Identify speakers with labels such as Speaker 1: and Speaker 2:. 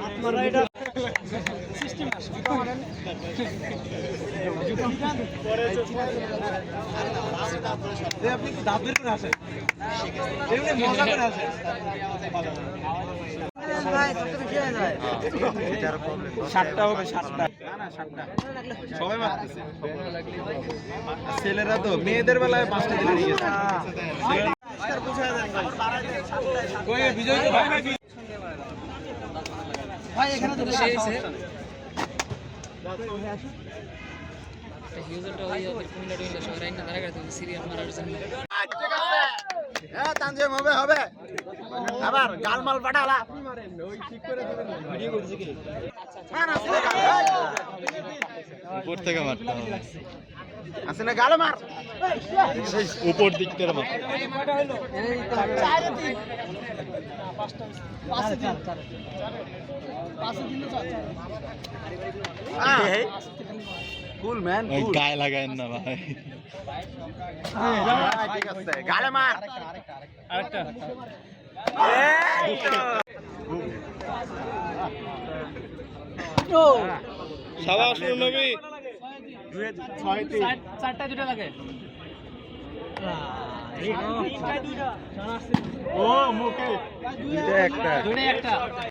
Speaker 1: আপনারা এটা সিস্টেম আছে আপনি কি দাঁত বের করে আসেন এমনি মজা করে আসেন সাতটা হবে সাতটা সবাই মারতেছে ছেলেরা তো মেয়েদের বেলায় পাঁচটা দিলে নিয়ে গেছে বিজয় তো ভাই নাকি ভাই এখানে তো
Speaker 2: ইউজারটা ওই কুমিল্লা টুমিল্লা শহরে আইনা তারা গাড়িতে সিরিয়াল মারার জন্য
Speaker 1: হ্যাঁ তানজিম হবে হবে আবার গালমাল পাঠালা ওই ঠিক করে দিবেন ভিডিও করছে কি
Speaker 3: উপর থেকে মারতে হবে
Speaker 1: আছে না গাল মার
Speaker 3: উপর দিক থেকে মার
Speaker 1: কুল ম্যান
Speaker 3: ওই গায়ে লাগায়েন না ভাই
Speaker 1: ঠিক আছে গালে মার আরেকটা
Speaker 3: শাবাশ নবী
Speaker 2: চারটা দুটো লাগে
Speaker 1: ও মুখে দুইটা একটা